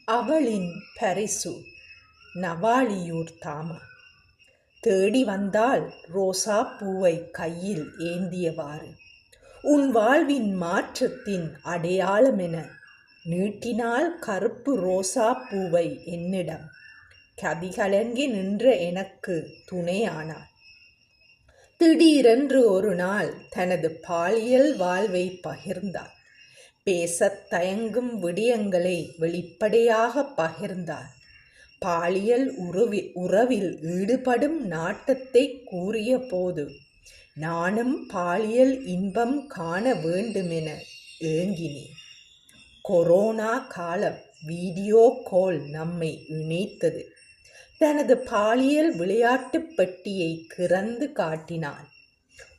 அவளின் பரிசு நவாலியூர் தாமா. தேடி வந்தாள் ரோசா பூவை கையில் ஏந்தியவாறு. உன் வாழ்வின் மாற்றத்தின் அடையாளமென நீட்டினாள் கருப்பு ரோசா பூவை என்னிடம். கதிகலங்கி நின்ற எனக்கு துணையானாள். திடீரென்று ஒரு நாள் தனது பாலியல் வாழ்வை பகிர்ந்தாள். பேசத் தயங்கும் விடயங்களை வெளிப்படையாக பகிர்ந்தார். பாலியல் உறவில் ஈடுபடும் நாட்டத்தை கூறிய போது நானும் பாலியல் இன்பம் காண வேண்டுமென ஏங்கினேன். கொரோனா காலம் வீடியோ கால் நம்மை இணைத்தது. தனது பாலியல் விளையாட்டு பெட்டியை திறந்து காட்டினாள்.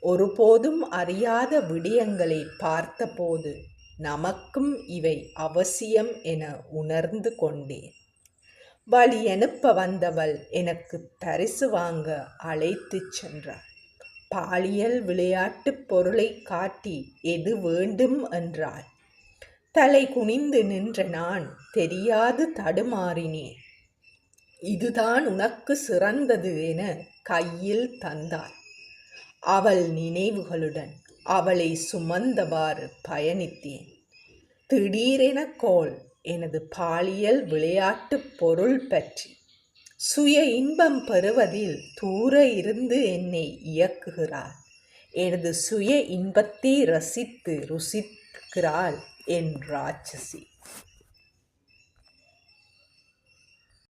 ஒருபோதும் அறியாத விடயங்களை பார்த்தபோது நமக்கும் இவை அவசியம் என உணர்ந்து கொண்டேன். வழி அனுப்ப வந்தவள் எனக்கு பரிசு வாங்க அழைத்துச் சென்றாள். பாலியல் விளையாட்டு பொருளை காட்டி எது வேண்டும் என்றாள். தலை குனிந்து நின்ற நான் தெரியாது தடுமாறினேன். இதுதான் உனக்கு சிறந்தது என கையில் தந்தாள். அவள் நினைவுகளுடன் அவளை சுமந்தவாறு பயணித்தேன். திடீரென கோல் எனது பாலியல் விளையாட்டு பொருள் பற்றி. சுய இன்பம் பெறுவதில் தூர இருந்து என்னை இயக்குகிறாள். எனது சுய இன்பத்தை ரசித்து ருசிக்கிறாள் என் ராட்சசி.